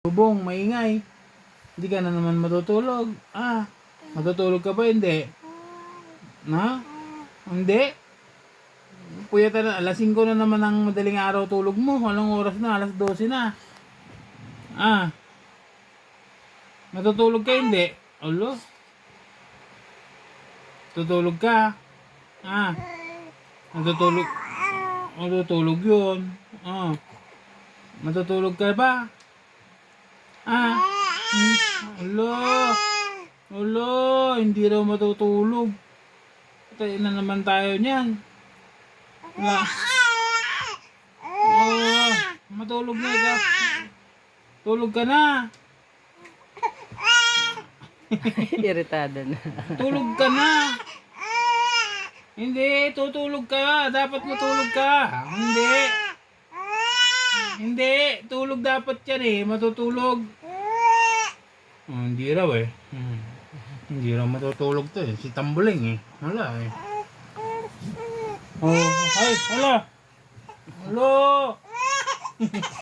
Bubong, maingay. Hindi ka na naman matutulog. Matutulog ka ba? Hindi. Na? Hindi. Puyatan na, alas 5 na naman ang madaling araw tulog mo. Anong oras na? Alas 12 na. Matutulog ka hindi? Alo? Tutulog ka? Matutulog. Matutulog yun. Matutulog ka ba? Alo? Alo? Hindi raw matutulog. Tayo na naman tayo niyan. Matulog na ka. Tulog ka na. Iritado na. Tulog ka na. Hindi, tutulog ka. Dapat matulog ka. Hindi. Hindi, tulog dapat yan eh. Matutulog. Hindi raw eh. Hindi raw matutulog to eh. Si Tambuling eh. Wala eh. Ay, wala. Hello.